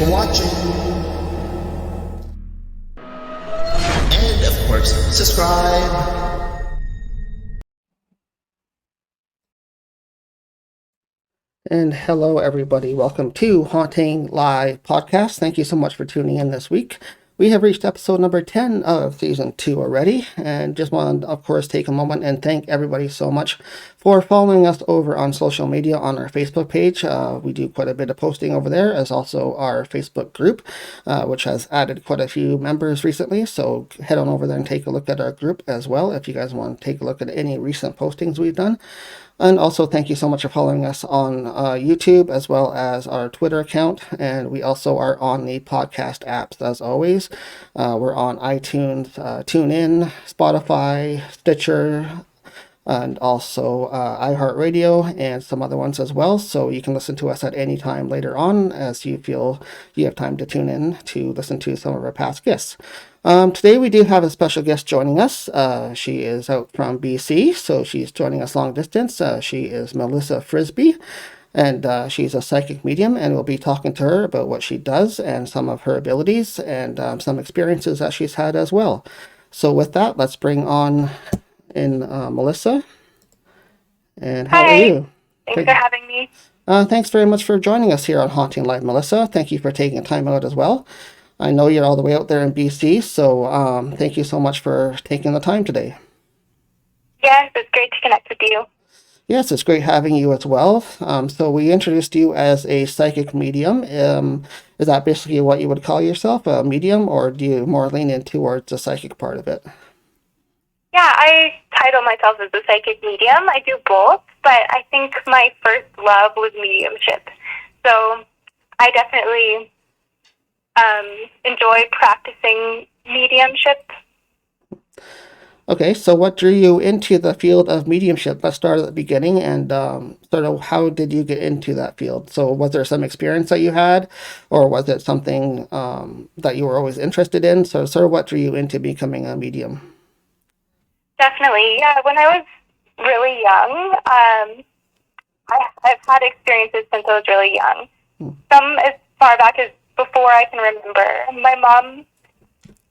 for watching. And of course, subscribe. And hello, everybody. Welcome to Haunting Live podcast. Thank you so much for tuning in this week. We have reached episode number 10 of season 2 already, and just want to, of course, take a moment and thank everybody so much for following us over on social media on our Facebook page. We do quite a bit of posting over there, as also our Facebook group, which has added quite a few members recently. So head on over there and take a look at our group as well if you guys want to take a look at any recent postings we've done. And also, thank you so much for following us on YouTube as well as our Twitter account. And we also are on the podcast apps as always. We're on iTunes, TuneIn, Spotify, Stitcher, and also iHeartRadio and some other ones as well. So you can listen to us at any time later on as you feel you have time to tune in to listen to some of our past guests. Today we do have a special guest joining us. She is out from BC, so she's joining us long distance. She is Melissa Frisby, and she's a psychic medium, and we'll be talking to her about what she does and some of her abilities and some experiences that she's had as well. So with that, let's bring on in Melissa. And how are you? Thanks for having me. Thanks very much for joining us here on Haunting Live, Melissa. Thank you for taking time out as well. I know you're all the way out there in BC, so thank you so much for taking the time today. Yes, it's great to connect with you. Yes, it's great having you as well. So we introduced you as a psychic medium. Is that basically what you would call yourself, a medium, or do you more lean in towards the psychic part of it? Yeah, I title myself as a psychic medium. I do both, but I think my first love was mediumship. So I definitely enjoy practicing mediumship. Okay, so what drew you into the field of mediumship? Let's start at the beginning and sort of how did you get into that field? So was there some experience that you had, or was it something that you were always interested in? So sort of what drew you into becoming a medium? Definitely, yeah. When I was really young, I've had experiences since I was really young. Some as far back as before I can remember. My mom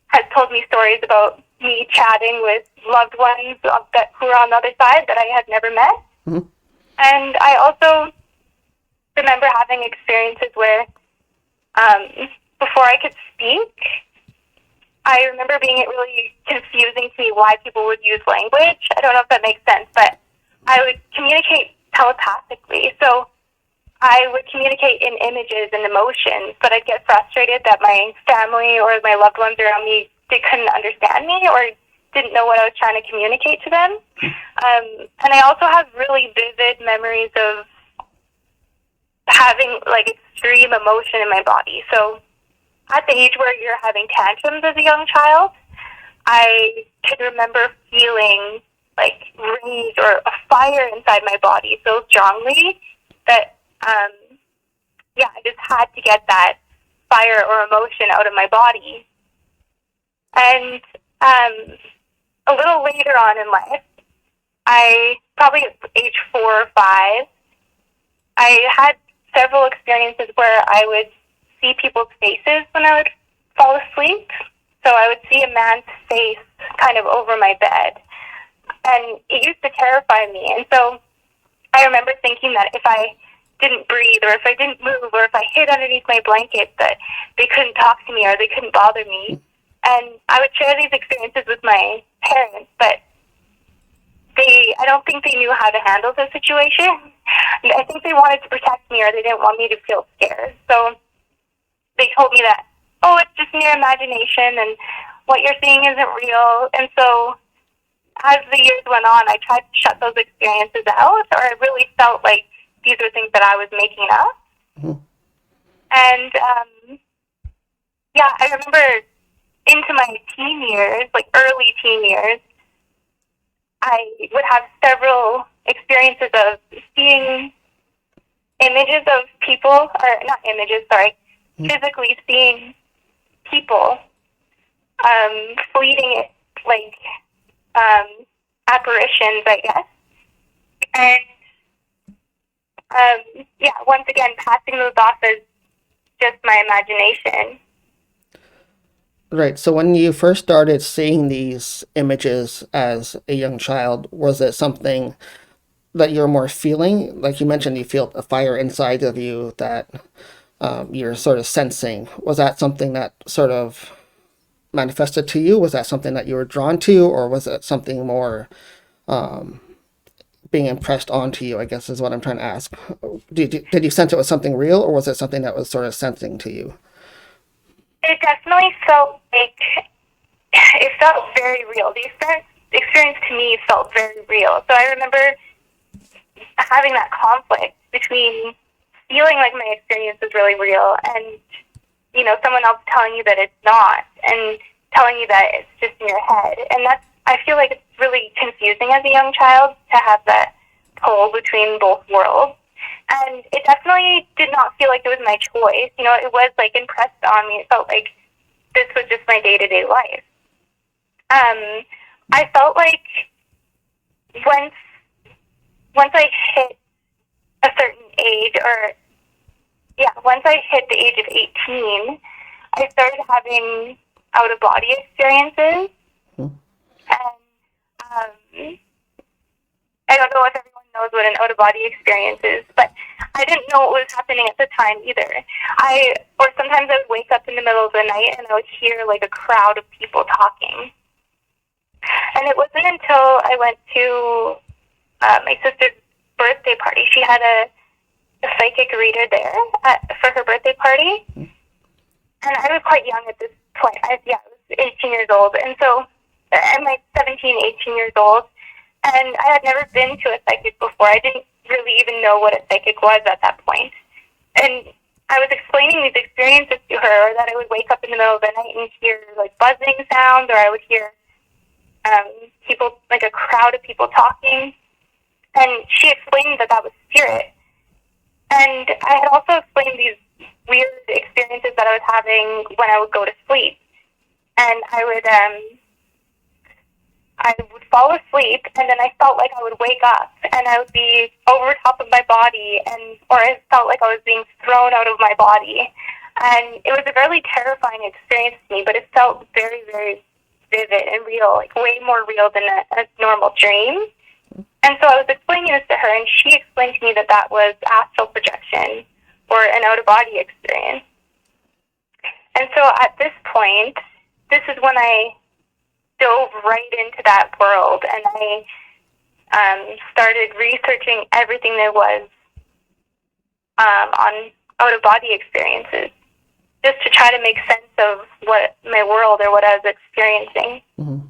has told me stories about me chatting with loved ones who are on the other side that I had never met. Mm-hmm. And I also remember having experiences where before I could speak, I remember being really confusing to me why people would use language. I don't know if that makes sense, but I would communicate telepathically. So I would communicate in images and emotions, but I'd get frustrated that my family or my loved ones around me, they couldn't understand me or didn't know what I was trying to communicate to them. And I also have really vivid memories of having like extreme emotion in my body. So at the age where you're having tantrums as a young child, I can remember feeling like rage or a fire inside my body so strongly that I just had to get that fire or emotion out of my body. And a little later on in life, I probably at age 4 or 5, I had several experiences where I would see people's faces when I would fall asleep. So I would see a man's face kind of over my bed, and it used to terrify me. And so I remember thinking that if I didn't breathe or if I didn't move or if I hid underneath my blanket that they couldn't talk to me or they couldn't bother me. And I would share these experiences with my parents, but I don't think they knew how to handle the situation. I think they wanted to protect me or they didn't want me to feel scared. So they told me that, oh, it's just mere imagination and what you're seeing isn't real. And so as the years went on, I tried to shut those experiences out, or I really felt like these were things that I was making up. Mm-hmm. And, I remember into my teen years, like early teen years, I would have several experiences of seeing images of people, or not images, sorry, physically seeing people, fleeting, like, apparitions, I guess. And, once again, passing those off as just my imagination. Right. So when you first started seeing these images as a young child, was it something that you're more feeling? Like you mentioned, you feel a fire inside of you that you're sort of sensing. Was that something that sort of manifested to you? Was that something that you were drawn to, or was it something more being impressed onto you, I guess is what I'm trying to ask. Did you sense it was something real, or was it something that was sort of sensing to you? It definitely felt like, it felt very real. The experience to me felt very real. So I remember having that conflict between feeling like my experience was really real and, you know, someone else telling you that it's not and telling you that it's just in your head. And that's, I feel like it's really confusing as a young child to have that pull between both worlds. And it definitely did not feel like it was my choice. You know, it was like impressed on me. It felt like this was just my day-to-day life. I felt like once I hit a certain age, once I hit the age of 18, I started having out-of-body experiences. And I don't know if everyone knows what an out-of-body experience is, but I didn't know what was happening at the time either. Or sometimes I would wake up in the middle of the night and I would hear like a crowd of people talking. And it wasn't until I went to my sister's birthday party. She had a psychic reader there for her birthday party. And I was quite young at this point. I was 18 years old. And so I'm like 17, 18 years old. And I had never been to a psychic before. I didn't really even know what a psychic was at that point. And I was explaining these experiences to her, that I would wake up in the middle of the night and hear like buzzing sounds, or I would hear people, like a crowd of people talking. And she explained that that was spirit. And I had also explained these weird experiences that I was having when I would go to sleep. And I would fall asleep, and then I felt like I would wake up, and I would be over top of my body, or I felt like I was being thrown out of my body. And it was a really terrifying experience to me, but it felt very, very vivid and real, like way more real than a normal dream. And so I was explaining this to her, and she explained to me that that was astral projection, or an out-of-body experience. And so at this point, this is when I dove right into that world, and I started researching everything there was on out-of-body experiences, just to try to make sense of what my world or what I was experiencing. Mm-hmm.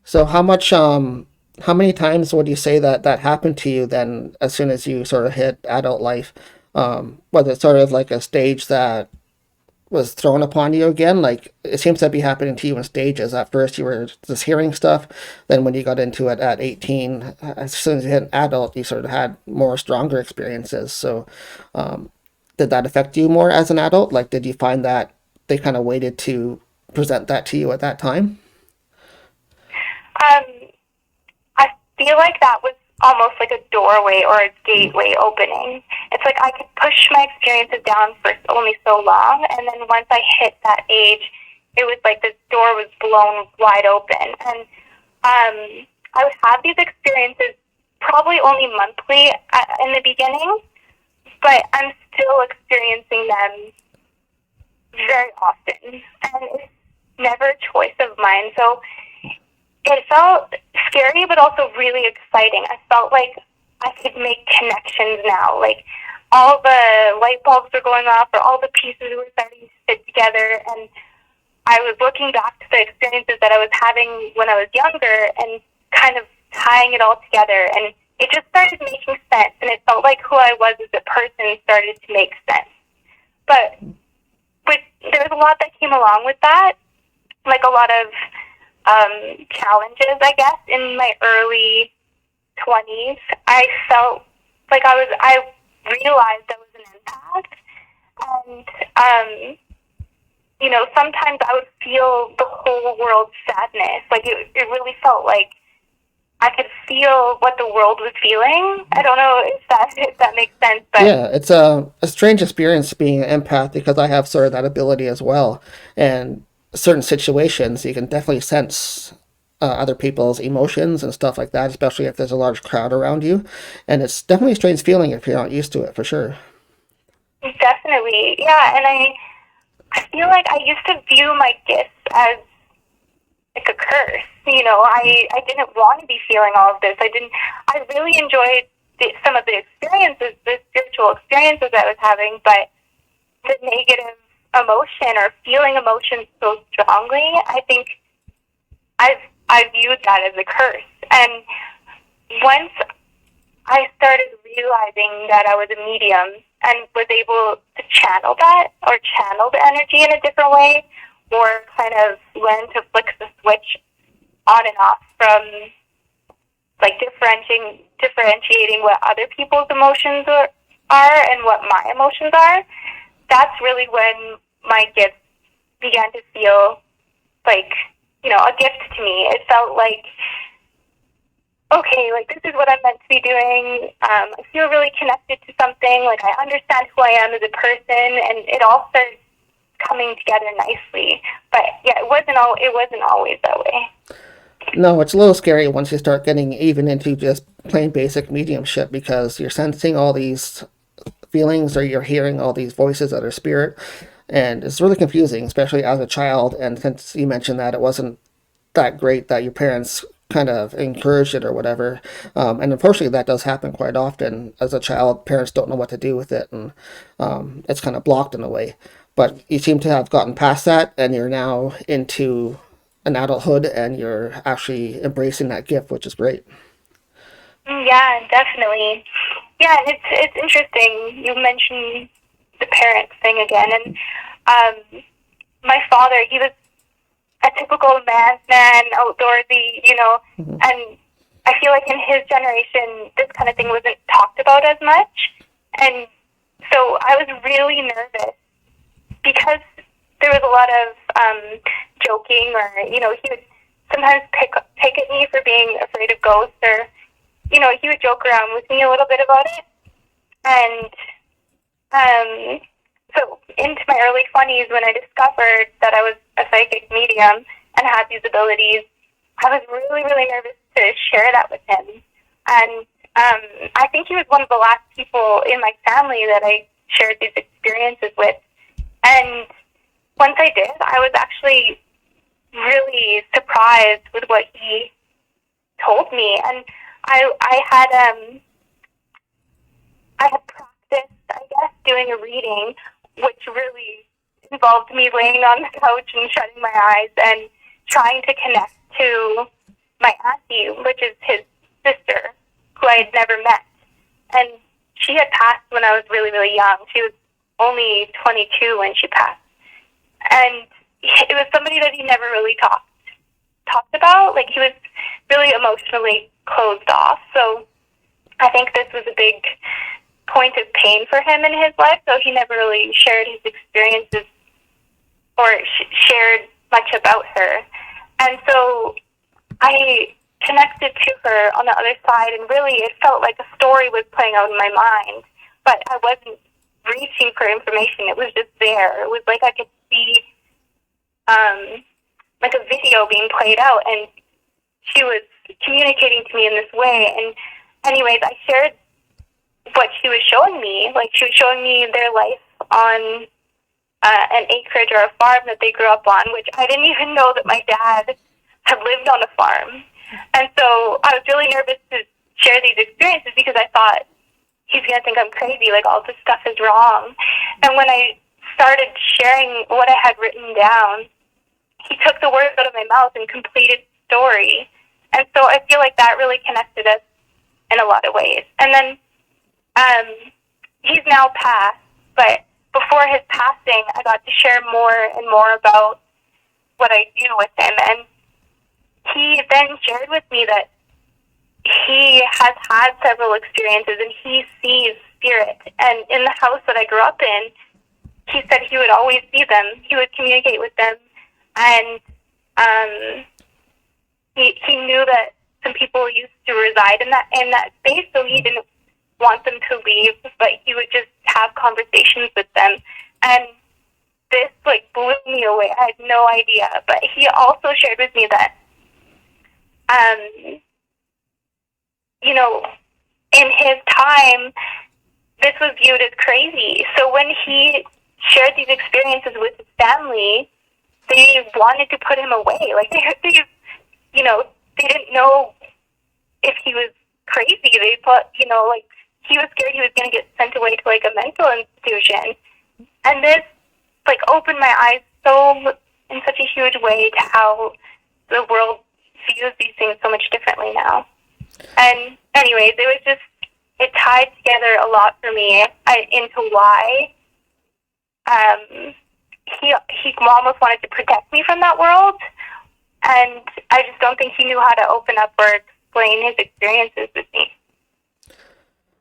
So how many times would you say that happened to you then, as soon as you sort of hit adult life? Was it sort of like a stage that was thrown upon you again? Like, it seems to be happening to you in stages. At first you were just hearing stuff, then when you got into it at 18, as soon as you hit an adult, you sort of had more stronger experiences. So did that affect you more as an adult? Like, did you find that they kind of waited to present that to you at that time? I feel like that was almost like a doorway or a gateway opening. It's like I could push my experiences down for only so long, and then once I hit that age, it was like the door was blown wide open. And I would have these experiences probably only monthly in the beginning, but I'm still experiencing them very often, and it's never a choice of mine. So it felt scary, but also really exciting. I felt like I could make connections now. Like, all the light bulbs were going off, or all the pieces were starting to fit together. And I was looking back to the experiences that I was having when I was younger and kind of tying it all together. And it just started making sense. And it felt like who I was as a person started to make sense. But there was a lot that came along with that, like a lot of challenges, I guess. In my early 20s, I felt like I realized I was an empath, and you know, sometimes I would feel the whole world's sadness. Like, it really felt like I could feel what the world was feeling. I don't know if that makes sense, but Yeah, it's a strange experience being an empath because I have sort of that ability as well. And certain situations, you can definitely sense other people's emotions and stuff like that, especially if there's a large crowd around you. And it's definitely a strange feeling if you're not used to it, for sure. definitely, yeah. And I feel like I used to view my gifts as like a curse. I didn't want to be feeling all of this. I really enjoyed some of the experiences, the spiritual experiences I was having, but the negative emotion or feeling emotions so strongly, I think I viewed that as a curse. And once I started realizing that I was a medium and was able to channel that or channel the energy in a different way, or kind of learn to flick the switch on and off from like differentiating what other people's emotions are and what my emotions are, that's really when my gifts began to feel like, a gift to me. It felt like, okay, like this is what I'm meant to be doing. I feel really connected to something. Like I understand who I am as a person, and it all started coming together nicely. But yeah, it wasn't always that way. No, it's a little scary once you start getting even into just plain basic mediumship because you're sensing all these feelings or you're hearing all these voices that are spirit. And it's really confusing, especially as a child. And since you mentioned that it wasn't that great that your parents kind of encouraged it or whatever. And unfortunately, that does happen quite often. As a child, parents don't know what to do with it, and it's kind of blocked in a way. But you seem to have gotten past that, and you're now into an adulthood, and you're actually embracing that gift, which is great. Yeah, definitely. Yeah, and it's interesting. You mentioned the parents thing again, and my father, he was a typical man's man, outdoorsy, and I feel like in his generation, this kind of thing wasn't talked about as much, and so I was really nervous because there was a lot of joking, or he would sometimes pick at me for being afraid of ghosts, or he would joke around with me a little bit about it, and so into my early 20s, when I discovered that I was a psychic medium and had these abilities, I was really, really nervous to share that with him. And I think he was one of the last people in my family that I shared these experiences with. And once I did, I was actually really surprised with what he told me. And I had practiced, I guess, doing a reading, which really involved me laying on the couch and shutting my eyes and trying to connect to my auntie, which is his sister, who I had never met. And she had passed when I was really, really young. She was only 22 when she passed. And it was somebody that he never really talked about. Like, he was really emotionally closed off. So I think this was a big point of pain for him in his life, so he never really shared his experiences or shared much about her. And so I connected to her on the other side, and really it felt like a story was playing out in my mind, but I wasn't reaching for information. It was just there. It was like I could see like a video being played out, and she was communicating to me in this way. And anyways, I shared what she was showing me. Like, she was showing me their life on an acreage or a farm that they grew up on, which I didn't even know that my dad had lived on a farm. And so I was really nervous to share these experiences because I thought, he's going to think I'm crazy, like all this stuff is wrong. And when I started sharing what I had written down, he took the words out of my mouth and completed the story. And so I feel like that really connected us in a lot of ways. And then he's now passed, but before his passing, I got to share more and more about what I do with him. And he then shared with me that he has had several experiences and he sees spirit. And in the house that I grew up in, he said he would always see them. He would communicate with them. And he knew that some people used to reside in that space, so he didn't want them to leave, but he would just have conversations with them. And this like blew me away. I had no idea. But he also shared with me that you know, in his time, this was viewed as crazy. So when he shared these experiences with his family, they wanted to put him away. Like, they you know, they didn't know if he was crazy. They thought, you know, like, he was scared he was going to get sent away to, like, a mental institution. And this, like, opened my eyes so, in such a huge way to how the world views these things so much differently now. And anyways, it was just, it tied together a lot for me into why he almost wanted to protect me from that world. And I just don't think he knew how to open up or explain his experiences with me.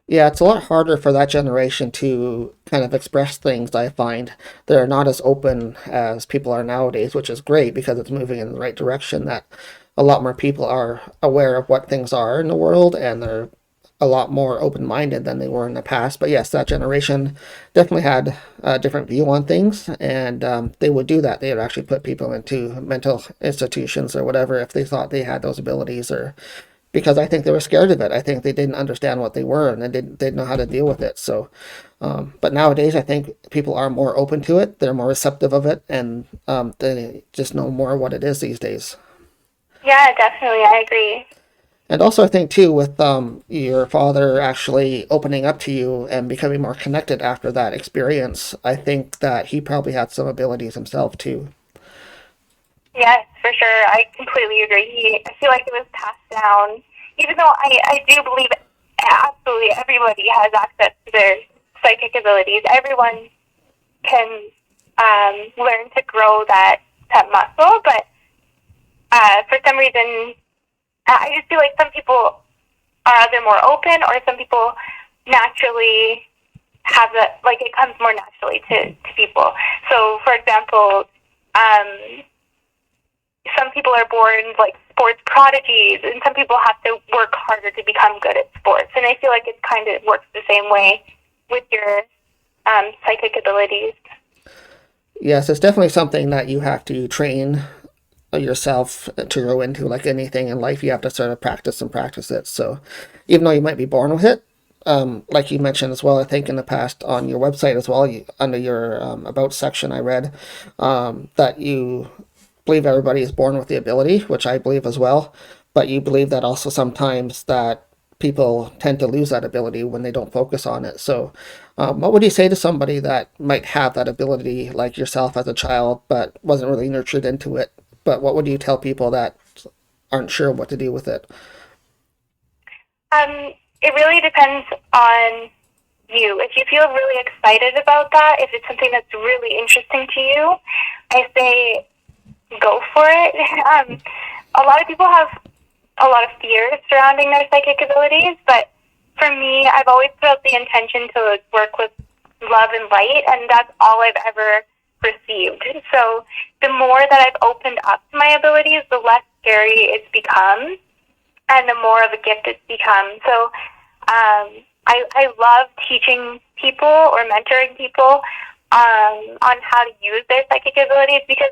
Yeah, it's a lot harder for that generation to kind of express things, I find. They're not as open as people are nowadays, which is great because it's moving in the right direction, that a lot more people are aware of what things are in the world, and they're a lot more open-minded than they were in the past. But yes, that generation definitely had a different view on things, and they would do that. They would actually put people into mental institutions or whatever if they thought they had those abilities, or because I think they were scared of it. I think they didn't understand what they were, and they didn't know how to deal with it. So, but nowadays, I think people are more open to it. They're more receptive of it, and they just know more what it is these days. Yeah, definitely. I agree. And also, I think, too, with your father actually opening up to you and becoming more connected after that experience, I think that he probably had some abilities himself, too. Yes, for sure. I completely agree. I feel like it was passed down. Even though I do believe absolutely everybody has access to their psychic abilities. Everyone can learn to grow that muscle, but for some reason, I just feel like some people are either more open, or some people naturally have that, like, it comes more naturally to people. So, for example, some people are born like sports prodigies, and some people have to work harder to become good at sports. And I feel like it kind of works the same way with your psychic abilities. Yes, it's definitely something that you have to train yourself to grow into. Like anything in life, you have to sort of practice and practice it. So even though you might be born with it, like you mentioned as well, I think in the past on your website as well, under your about section, I read that you believe everybody is born with the ability, which I believe as well, but you believe that also sometimes that people tend to lose that ability when they don't focus on it. So what would you say to somebody that might have that ability, like yourself as a child, but wasn't really nurtured into it? But what would you tell people that aren't sure what to do with it? It really depends on you. If you feel really excited about that, if it's something that's really interesting to you, I say go for it. A lot of people have a lot of fears surrounding their psychic abilities, but for me, I've always put out the intention to work with love and light, and that's all I've ever received. So the more that I've opened up to my abilities, the less scary it's become, and the more of a gift it's become. So I love teaching people or mentoring people on how to use their psychic abilities, because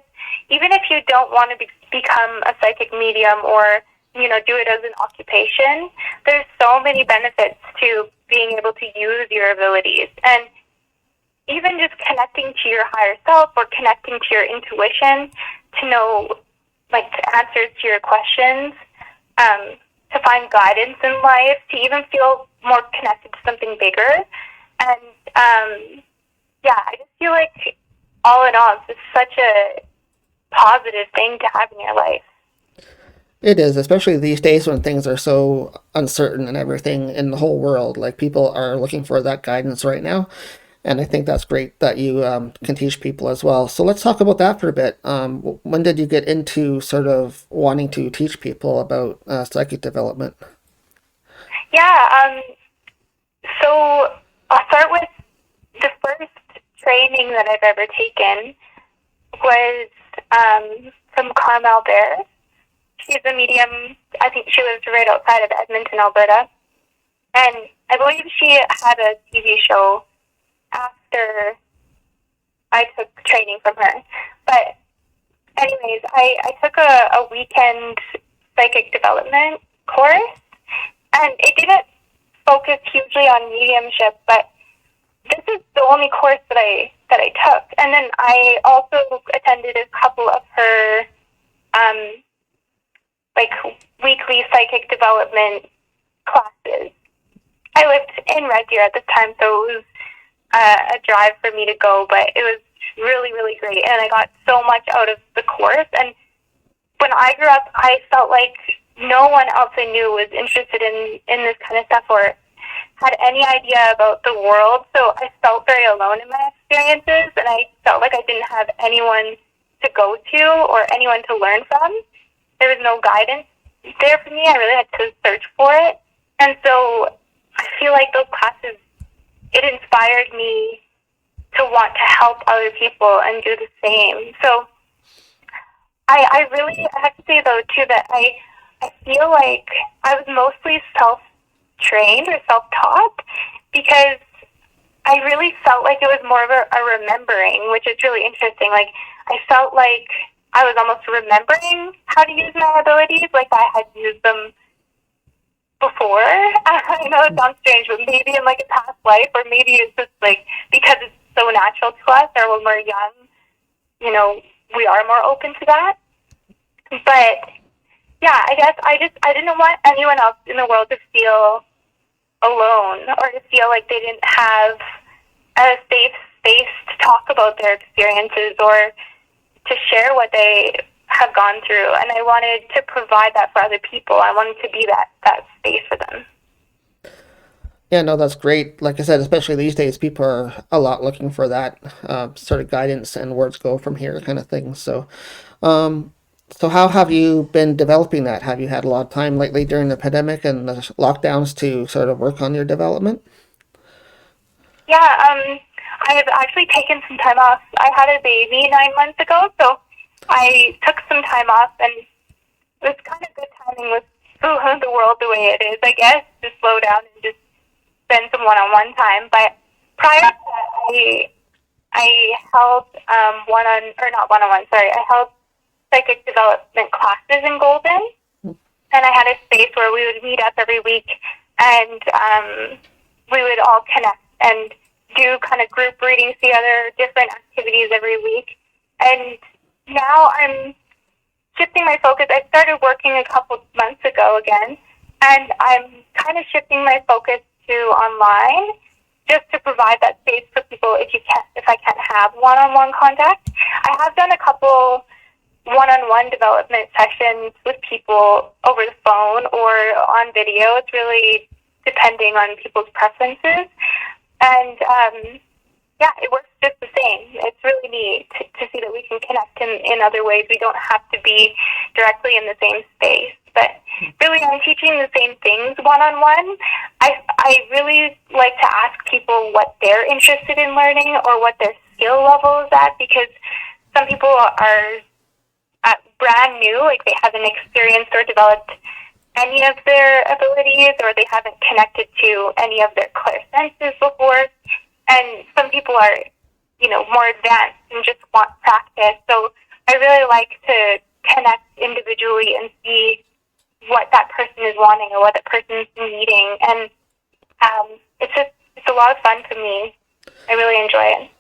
even if you don't want to become a psychic medium or, you know, do it as an occupation, there's so many benefits to being able to use your abilities. And even just connecting to your higher self or connecting to your intuition to know, like, the answers to your questions, to find guidance in life, to even feel more connected to something bigger. And, yeah, I just feel like all in all, it's such a positive thing to have in your life. It is, especially these days when things are so uncertain and everything in the whole world. Like, people are looking for that guidance right now. And I think that's great that you can teach people as well. So let's talk about that for a bit. When did you get into sort of wanting to teach people about psychic development? Yeah, so I'll start with the first training that I've ever taken was from Carmel Bear. She's a medium I think she lives right outside of Edmonton, Alberta. And I believe she had a TV show after I took training from her. But anyways, I took a weekend psychic development course, and it didn't focus hugely on mediumship, but this is the only course that I took. And then I also attended a couple of her like weekly psychic development classes. I lived in Red Deer at the time, so it was a drive for me to go, but it was really, really great, and I got so much out of the course. And when I grew up, I felt like no one else I knew was interested in this kind of stuff or had any idea about the world, so I felt very alone in my experiences, and I felt like I didn't have anyone to go to or anyone to learn from. There was no guidance there for me. I really had to search for it, and so I feel like those classes, it inspired me to want to help other people and do the same. So I have to say, though, too, that I feel like I was mostly self-trained or self-taught, because I really felt like it was more of a remembering, which is really interesting. Like, I felt like I was almost remembering how to use my abilities, like I had used them before. I know it sounds strange, but maybe in like a past life, or maybe it's just like because it's so natural to us, or when we're young, you know, we are more open to that. But yeah, I guess I didn't want anyone else in the world to feel alone, or to feel like they didn't have a safe space to talk about their experiences or to share what they have gone through. And I wanted to provide that for other people. I wanted to be that space for them. Yeah, no, that's great. Like I said, especially these days, people are a lot looking for that sort of guidance and where to go from here kind of thing. So, so how have you been developing that? Have you had a lot of time lately during the pandemic and the lockdowns to sort of work on your development? Yeah, I have actually taken some time off. I had a baby 9 months ago, so I took some time off, and it was kind of good timing with the world the way it is, I guess, to slow down and just spend some one-on-one time. But prior to that, I held I held psychic development classes in Golden, and I had a space where we would meet up every week, and we would all connect and do kind of group readings together, different activities every week. And now I'm shifting my focus. I started working a couple months ago again, and I'm kind of shifting my focus to online, just to provide that space for people if I can't have one-on-one contact. I have done a couple one-on-one development sessions with people over the phone or on video. It's really depending on people's preferences. And yeah, it works just the same. It's really neat to see that we can connect in other ways. We don't have to be directly in the same space. But really, I'm teaching the same things one-on-one. I really like to ask people what they're interested in learning or what their skill level is at, because some people are brand new, like they haven't experienced or developed any of their abilities, or they haven't connected to any of their clairsenses before. And some people are, more advanced and just want practice. So I really like to connect individually and see what that person is wanting or what that person is needing. And it's a lot of fun for me. I really enjoy it.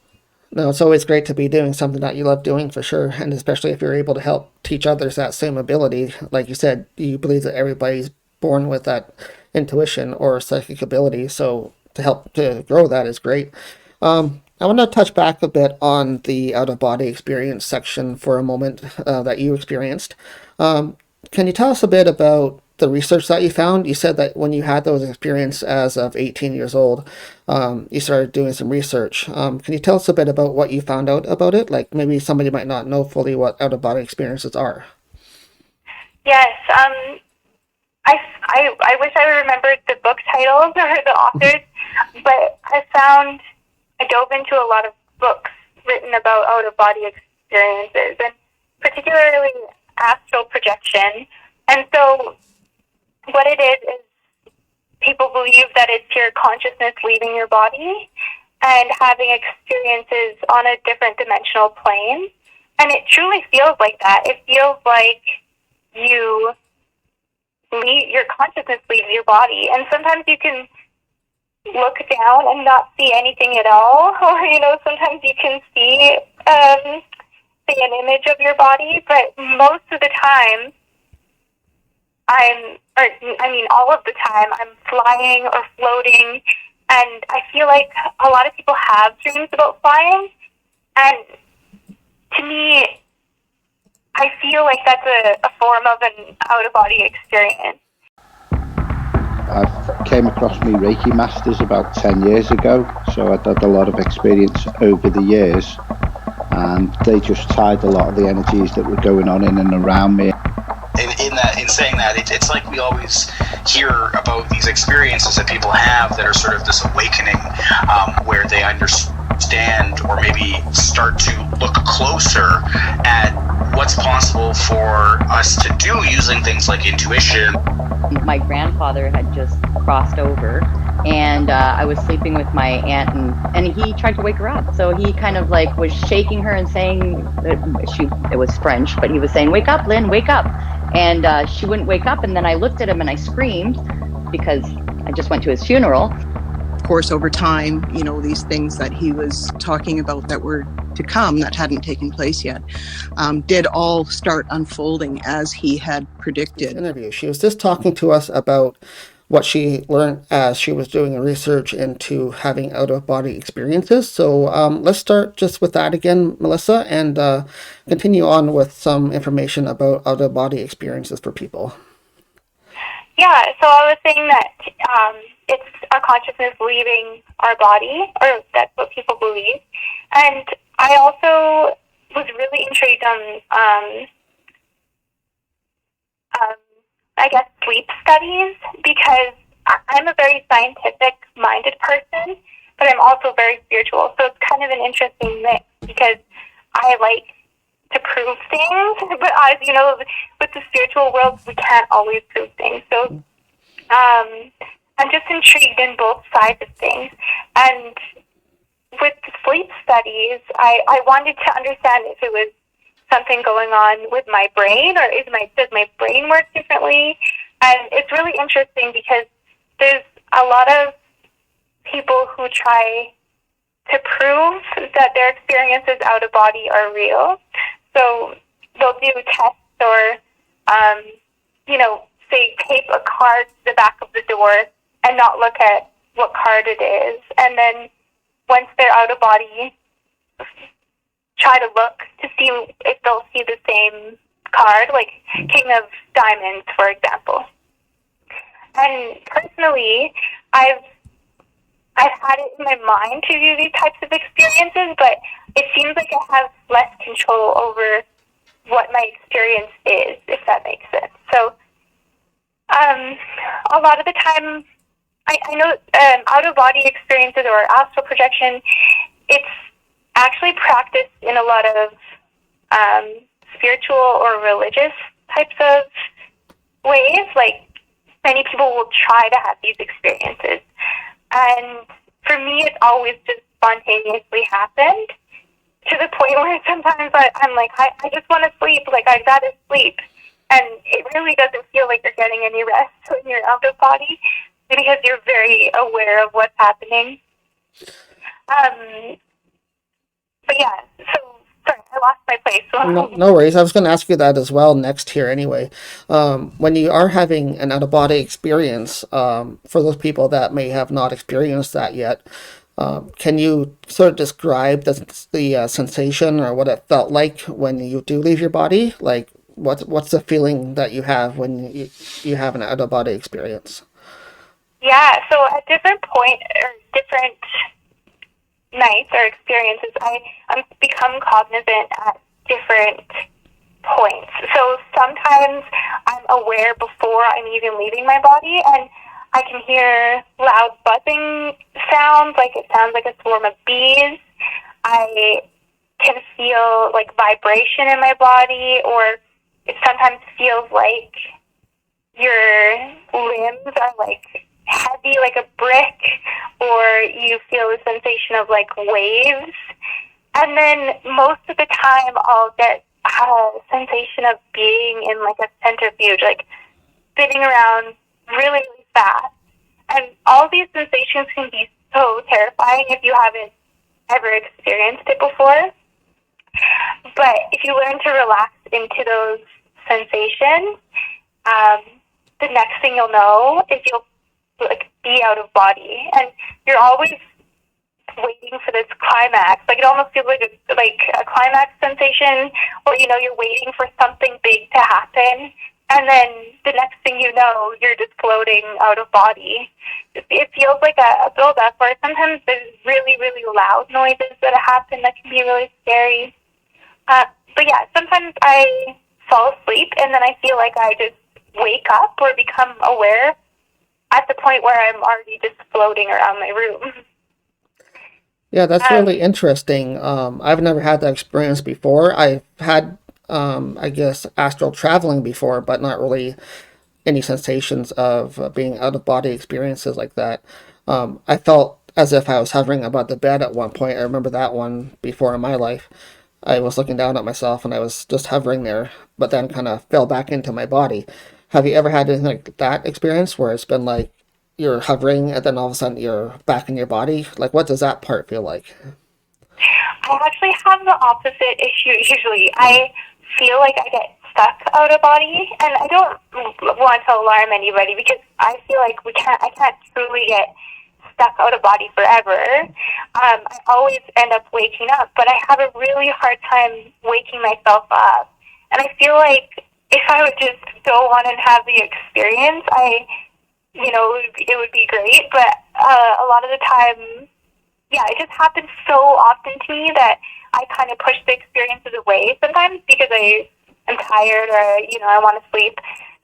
No, it's always great to be doing something that you love doing, for sure, and especially if you're able to help teach others that same ability. Like you said, you believe that everybody's born with that intuition or psychic ability, so to help to grow that is great. I want to touch back a bit on the out-of-body experience section for a moment that you experienced. Can you tell us a bit about the research that you found? You said that when you had those experiences as of 18 years old, you started doing some research. Can you tell us a bit about what you found out about it? Like maybe somebody might not know fully what out-of-body experiences are. Yes. I wish I remembered the book titles or the authors, but I dove into a lot of books written about out-of-body experiences, and particularly Astral Projection. And so what it is people believe that it's your consciousness leaving your body and having experiences on a different dimensional plane. And it truly feels like that. It feels like your consciousness leaves your body. And sometimes you can look down and not see anything at all. Or, sometimes you can see an image of your body. But most of the time, all of the time, I'm flying or floating, and I feel like a lot of people have dreams about flying, and to me, I feel like that's a form of an out-of-body experience. I came across me Reiki masters about 10 years ago, so I'd had a lot of experience over the years, and they just tied a lot of the energies that were going on in and around me. In saying that, it's like we always hear about these experiences that people have that are sort of this awakening, where they understand or maybe start to look closer at what's possible for us to do using things like intuition. My grandfather had just crossed over, and I was sleeping with my aunt, and he tried to wake her up. So he kind of like was shaking her and saying, it was French, but he was saying, "Wake up, Lynn, wake up." And she wouldn't wake up, and then I looked at him and I screamed because I just went to his funeral. Of course, over time, these things that he was talking about that were to come, that hadn't taken place yet, did all start unfolding as he had predicted. Interview. She was just talking to us about what she learned as she was doing research into having out-of-body experiences. So let's start just with that again, Melissa, and continue on with some information about out-of-body experiences for people. Yeah, so I was saying that it's our consciousness leaving our body, or that's what people believe. And I also was really intrigued on sleep studies, because I'm a very scientific-minded person, but I'm also very spiritual. So it's kind of an interesting mix, because I like to prove things, but as you know, with the spiritual world, we can't always prove things. So I'm just intrigued in both sides of things. And with the sleep studies, I wanted to understand if it was something going on with my brain, or does my brain work differently? And it's really interesting because there's a lot of people who try to prove that their experiences out of body are real. So they'll do tests or, say tape a card to the back of the door and not look at what card it is. And then once they're out of body, try to look to see if they'll see the same card, like King of Diamonds, for example. And personally, I've had it in my mind to do these types of experiences, but it seems like I have less control over what my experience is, if that makes sense. So a lot of the time, I know out-of-body experiences or astral projection, it's actually practiced in a lot of spiritual or religious types of ways. Like, many people will try to have these experiences. And for me, it's always just spontaneously happened, to the point where sometimes I'm like, I just want to sleep. Like, I'd rather sleep. And it really doesn't feel like you're getting any rest when you're out of body, because you're very aware of what's happening. But yeah, so sorry, I lost my place. No worries. I was going to ask you that as well next here anyway. When you are having an out-of-body experience, for those people that may have not experienced that yet, can you sort of describe the sensation or what it felt like when you do leave your body? Like, what's the feeling that you have when you have an out-of-body experience? Yeah, so at different points or different nights or experiences, I'm become cognizant at different points. So sometimes I'm aware before I'm even leaving my body, and I can hear loud buzzing sounds, like it sounds like a swarm of bees. I can feel like vibration in my body, or it sometimes feels like your limbs are like heavy like a brick, or you feel a sensation of like waves. And then most of the time I'll get a sensation of being in like a centrifuge, like spinning around really, really fast. And all these sensations can be so terrifying if you haven't ever experienced it before. But if you learn to relax into those sensations, the next thing you'll know is you'll like be out of body, and you're always waiting for this climax. Like it almost feels like a climax sensation, or you're waiting for something big to happen, and then the next thing you know, you're just floating out of body. It feels like a build-up, or sometimes there's really, really loud noises that happen that can be really scary. But yeah, sometimes I fall asleep, and then I feel like I just wake up or become aware at the point where I'm already just floating around my room. Yeah, that's really interesting. I've never had that experience before. I've had, I guess, astral traveling before, but not really any sensations of being out of body experiences like that. I felt as if I was hovering above the bed at one point. I remember that one before in my life. I was looking down at myself and I was just hovering there, but then kind of fell back into my body. Have you ever had anything like that experience where it's been like you're hovering and then all of a sudden you're back in your body? Like, what does that part feel like? I actually have the opposite issue usually. I feel like I get stuck out of body, and I don't want to alarm anybody because I feel like I can't truly get stuck out of body forever. I always end up waking up, but I have a really hard time waking myself up. And I feel like if I would just go on and have the experience, it would be great. But a lot of the time, yeah, it just happens so often to me that I kind of push the experiences away sometimes because I am tired or, I want to sleep.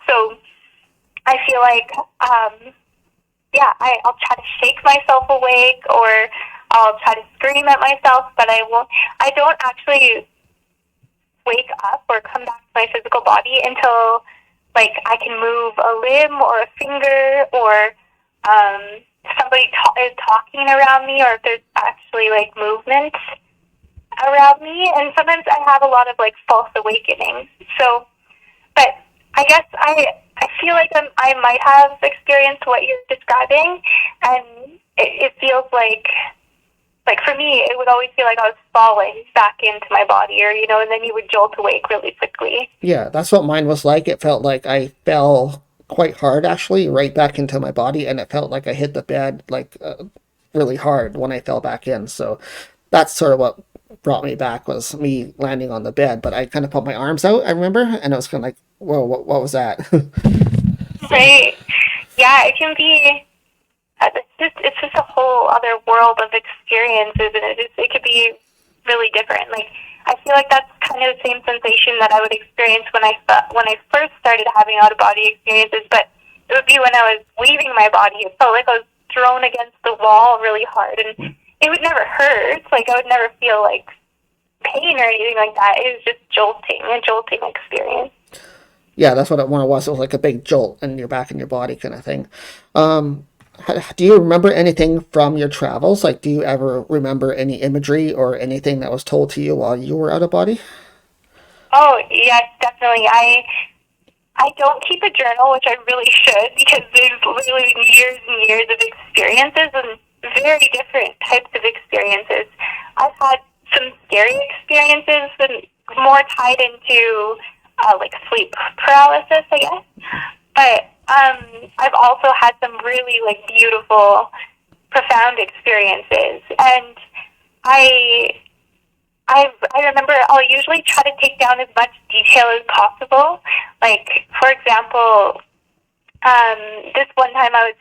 So I feel like, I'll try to shake myself awake, or I'll try to scream at myself, but I don't actually wake up or come back to my physical body until, like, I can move a limb or a finger, or somebody is talking around me, or if there's actually, like, movement around me. And sometimes I have a lot of, like, false awakenings. So, but I guess I feel like I might have experienced what you're describing, and it feels like for me, it would always feel like I was falling back into my body, or, and then you would jolt awake really quickly. Yeah, that's what mine was like. It felt like I fell quite hard, actually, right back into my body, and it felt like I hit the bed, like, really hard when I fell back in. So that's sort of what brought me back, was me landing on the bed, but I kind of put my arms out, I remember, and it was kind of like, whoa, what was that? Right. Yeah, it can be, it's just a whole other world of experiences, and it could be really different. Like, I feel like that's kind of the same sensation that I would experience when I first started having out-of-body experiences, but it would be when I was leaving my body. It felt like I was thrown against the wall really hard, and it would never hurt. Like, I would never feel, like, pain or anything like that. It was just a jolting experience. Yeah, that's what it was. It was like a big jolt and you're back in your body kind of thing. Do you remember anything from your travels? Like, do you ever remember any imagery or anything that was told to you while you were out of body? Oh, yes, definitely. I don't keep a journal, which I really should, because there's literally years and years of experiences and very different types of experiences. I've had some scary experiences and more tied into like sleep paralysis, I guess. But I've also had some really like beautiful, profound experiences, and I remember I'll usually try to take down as much detail as possible. Like, for example, this one time I was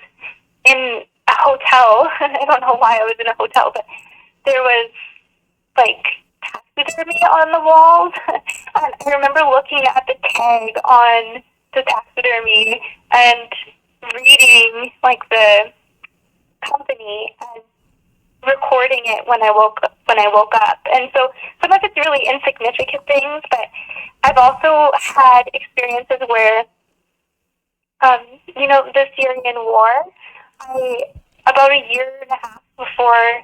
in a hotel. I don't know why I was in a hotel, but there was like taxidermy on the walls. And I remember looking at the tag on the taxidermy and reading like the company and recording it when I woke up. And so sometimes it's really insignificant things, but I've also had experiences where the Syrian war. About a year and a half before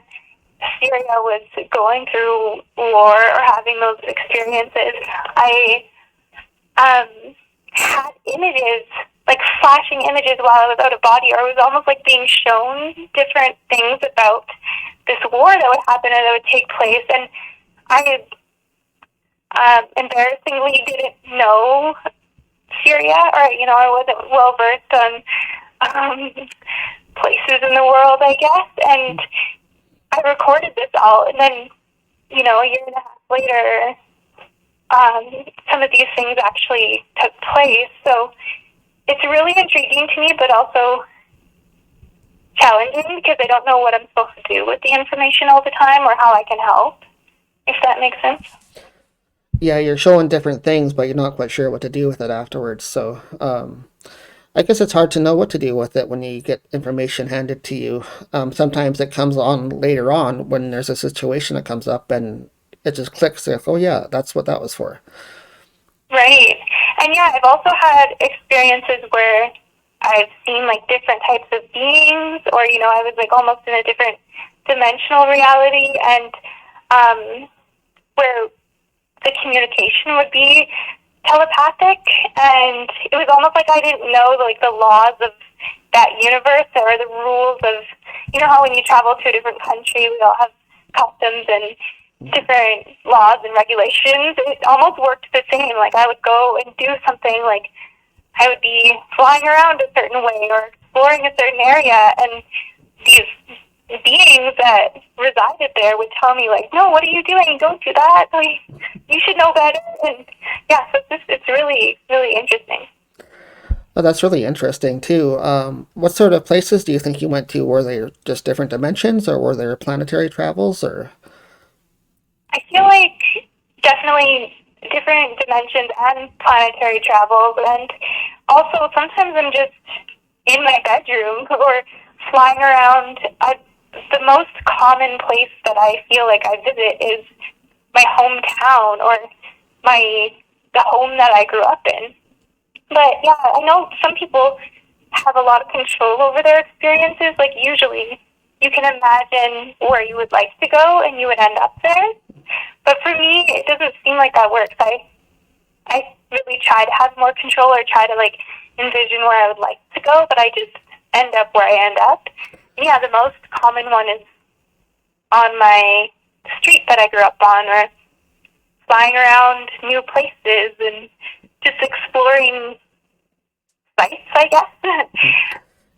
Syria was going through war or having those experiences, I had images, like flashing images while I was out of body, or it was almost like being shown different things about this war that would happen and that would take place. And I embarrassingly didn't know Syria, or, I wasn't well versed on places in the world, I guess. And I recorded this all, and then, a year and a half later, some of these things actually took place. So it's really intriguing to me, but also challenging, because I don't know what I'm supposed to do with the information all the time, or how I can help, if that makes sense. Yeah, you're showing different things, but you're not quite sure what to do with it afterwards. So I guess it's hard to know what to do with it when you get information handed to you. Sometimes it comes on later on when there's a situation that comes up and it just clicks. Like, oh yeah, that's what that was for. Right. And yeah, I've also had experiences where I've seen like different types of beings, or, I was like almost in a different dimensional reality, and where the communication would be telepathic, and it was almost like I didn't know like the laws of that universe, or the rules of, how when you travel to a different country, we all have customs and different laws and regulations. It almost worked the same. Like I would go and do something, like I would be flying around a certain way or exploring a certain area, and these beings that resided there would tell me, like, no, what are you doing? Don't do that. Like, you should know better. And yeah, so it's really, really interesting. Oh, that's really interesting too. What sort of places do you think you went to? Were they just different dimensions, or were there planetary travels, or? I feel like definitely different dimensions and planetary travels, and also sometimes I'm just in my bedroom or flying around. The most common place that I feel like I visit is my hometown, or the home that I grew up in. But yeah, I know some people have a lot of control over their experiences. Like usually you can imagine where you would like to go and you would end up there. But for me, it doesn't seem like that works. I really try to have more control, or try to like envision where I would like to go, but I just end up where I end up. And yeah, the most common one is on my street that I grew up on, or flying around new places and just exploring sites, I guess.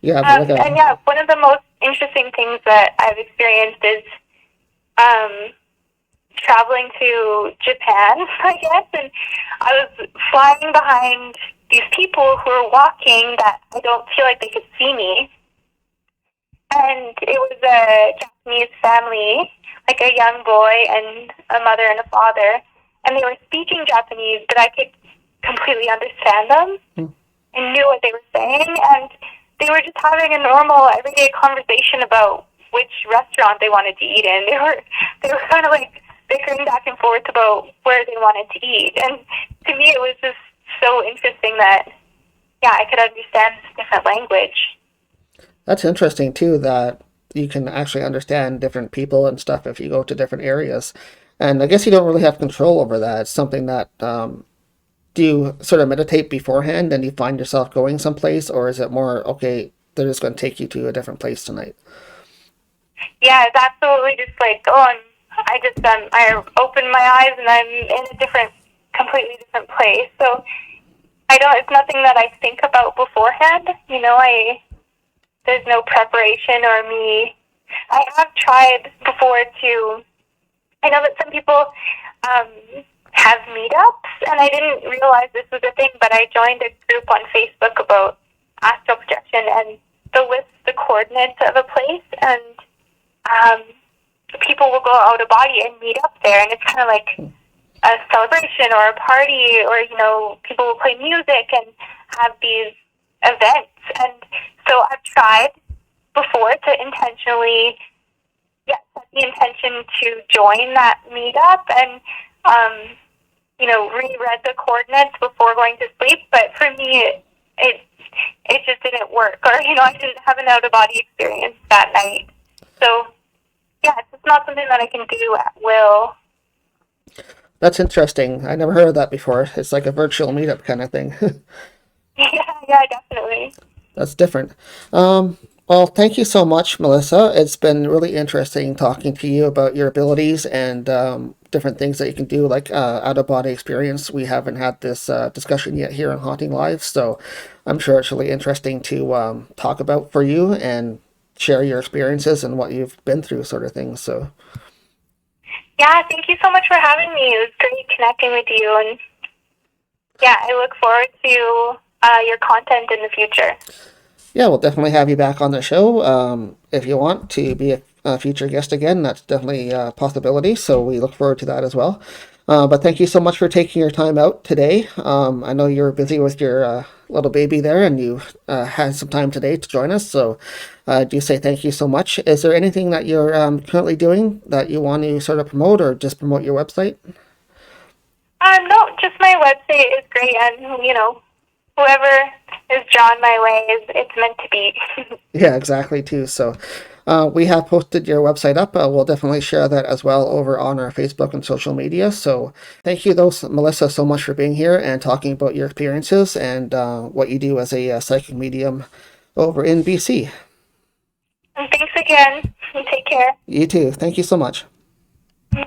Yeah, and yeah, one of the most interesting things that I've experienced is traveling to Japan, I guess, and I was flying behind these people who were walking that I don't feel like they could see me. And it was a Japanese family, like a young boy and a mother and a father, and they were speaking Japanese, but I could completely understand them and knew what they were saying, and they were just having a normal, everyday conversation about which restaurant they wanted to eat in. They were kind of like bickering back and forth about where they wanted to eat, and to me it was just so interesting that, yeah, I could understand this different language. That's interesting too, that you can actually understand different people and stuff if you go to different areas. And I guess you don't really have control over that. It's something that, do you sort of meditate beforehand and you find yourself going someplace, or is it more, okay, they're just going to take you to a different place tonight? Yeah, it's absolutely just like, I open my eyes and I'm in a completely different place. So it's nothing that I think about beforehand. There's no preparation or me. I have tried before I know that some people have meetups, and I didn't realize this was a thing, but I joined a group on Facebook about Astral Projection, and they'll list the coordinates of a place, and people will go out of body and meet up there, and it's kind of like a celebration or a party, or, people will play music and have these events. And so I've tried before to intentionally set the intention to join that meetup and, reread the coordinates before going to sleep. But for me, it it just didn't work, or I didn't have an out of body experience that night. So yeah, it's just not something that I can do at will. That's interesting. I never heard of that before. It's like a virtual meetup kind of thing. Yeah, definitely. That's different. Well, thank you so much, Melissa. It's been really interesting talking to you about your abilities and different things that you can do, like out-of-body experience. We haven't had this discussion yet here on Haunting Live, so I'm sure it's really interesting to talk about for you and share your experiences and what you've been through, sort of thing. So, yeah, thank you so much for having me. It was great connecting with you, and yeah, I look forward to your content in the future. yeah, we'll definitely have you back on the show. If you want to be a future guest again, that's definitely a possibility. So we look forward to that as well. But thank you so much for taking your time out today. I know you're busy with your little baby there, and you had some time today to join us. So I do say thank you so much. Is there anything that you're currently doing that you want to sort of promote, or just promote your website? No, just my website is great, and whoever is drawn my way it's meant to be. Yeah, exactly, too. So we have posted your website up. We'll definitely share that as well over on our Facebook and social media. So thank you, Melissa, so much for being here and talking about your experiences and what you do as a psychic medium over in BC. And thanks again. Take care. You too. Thank you so much. Bye.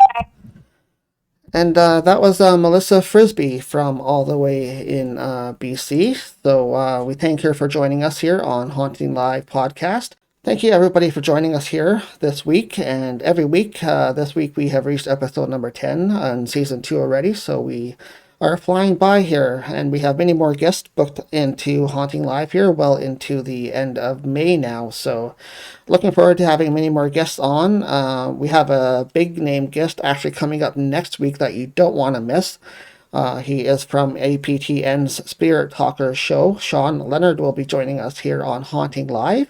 And that was Melissa Frisby from all the way in BC. So we thank her for joining us here on Haunting Live podcast. Thank you, everybody, for joining us here this week and every week. This week we have reached episode number 10 on season 2 already, so we are flying by here, and we have many more guests booked into Haunting Live here well into the end of May now. So looking forward to having many more guests on. We have a big name guest actually coming up next week that you don't want to miss. He is from APTN's Spirit Talker show. Leonard will be joining us here on Haunting Live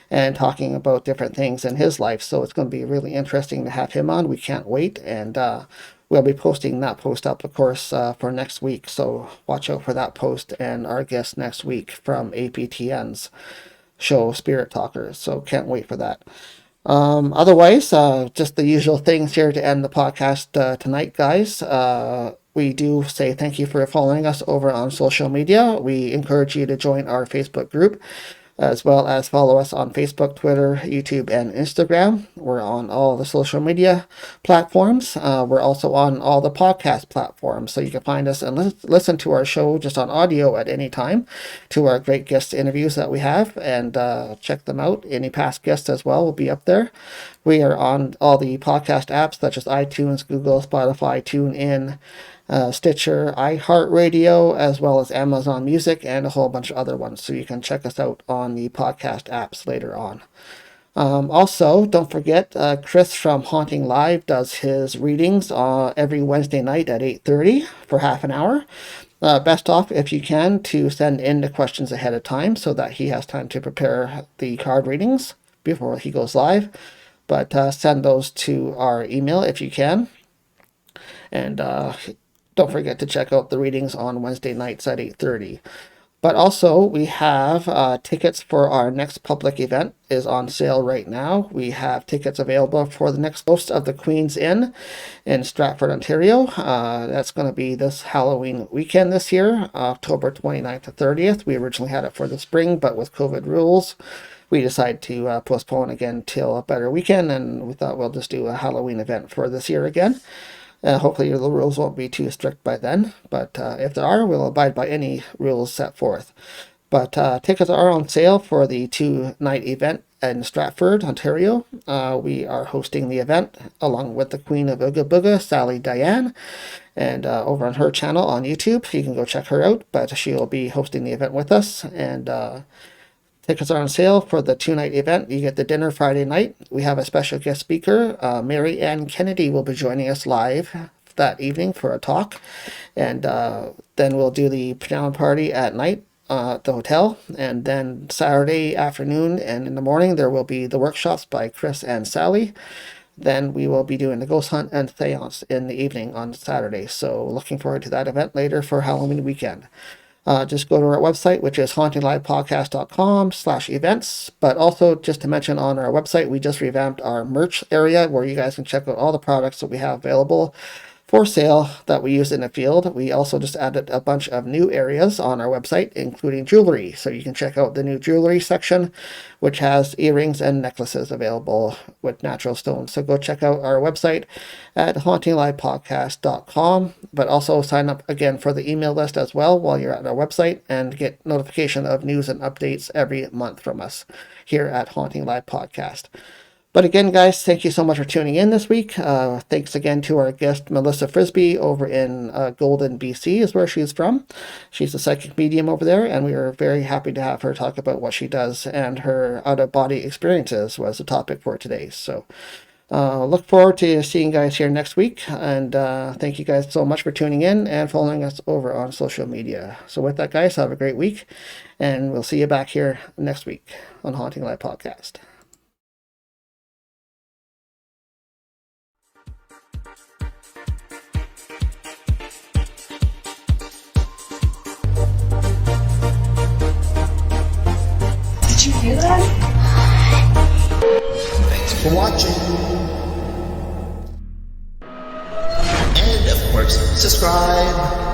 and talking about different things in his life. So it's going to be really interesting to have him on. We can't wait. And we'll be posting that post up, of course, for next week. So watch out for that post and our guest next week from APTN's show, Spirit Talkers. So can't wait for that. Otherwise, just the usual things here to end the podcast tonight, guys. We do say thank you for following us over on social media. We encourage you to join our Facebook group, as well as follow us on Facebook, Twitter, YouTube, and Instagram. We're on all the social media platforms. We're also on all the podcast platforms, so you can find us and listen to our show just on audio at any time, to our great guest interviews that we have, and check them out. Any past guests as well will be up there. We are on all the podcast apps such as iTunes, Google, Spotify, TuneIn, Stitcher, iHeartRadio, as well as Amazon Music, and a whole bunch of other ones. So you can check us out on the podcast apps later on. Also, don't forget, Chris from Haunting Live does his readings every Wednesday night at 8:30 for half an hour. Best off, if you can, to send in the questions ahead of time so that he has time to prepare the card readings before he goes live. But send those to our email if you can. And don't forget to check out the readings on Wednesday nights at 8:30. But also, we have tickets for our next public event is on sale right now. We have tickets available for the next Ghost of the Queen's Inn in Stratford, Ontario. That's going to be this Halloween weekend this year, October 29th to 30th. We originally had it for the spring, but with COVID rules, we decided to postpone again till a better weekend, and we thought we'll just do a Halloween event for this year again. Hopefully the rules won't be too strict by then, but if there are, we'll abide by any rules set forth. But tickets are on sale for the 2-night event in Stratford, Ontario. We are hosting the event along with the Queen of Ooga Booga, Sally Diane, and over on her channel on YouTube. You can go check her out, but she will be hosting the event with us, and tickets are on sale for the 2-night event. You get the dinner Friday night. We have a special guest speaker. Mary Ann Kennedy will be joining us live that evening for a talk. And then we'll do the pajama party at night at the hotel. And then Saturday afternoon and in the morning, there will be the workshops by Chris and Sally. Then we will be doing the ghost hunt and seance in the evening on Saturday. So looking forward to that event later for Halloween weekend. just go to our website, which is hauntinglivepodcast.com/events. But also, just to mention, on our website, we just revamped our merch area where you guys can check out all the products that we have available for sale that we use in the field. We also just added a bunch of new areas on our website, including jewelry. So you can check out the new jewelry section, which has earrings and necklaces available with natural stones. So go check out our website at HauntingLivePodcast.com, but also sign up again for the email list as well while you're at our website and get notification of news and updates every month from us here at Haunting Live Podcast. But again, guys, thank you so much for tuning in this week. Thanks again to our guest, Melissa Frisby, over in Golden, BC, is where she's from. She's a psychic medium over there, and we are very happy to have her talk about what she does, and her out-of-body experiences was the topic for today. So look forward to seeing you guys here next week, and thank you guys so much for tuning in and following us over on social media. So with that, guys, have a great week, and we'll see you back here next week on Haunting Live Podcast. Did you hear that? Thanks for watching. And of course, subscribe.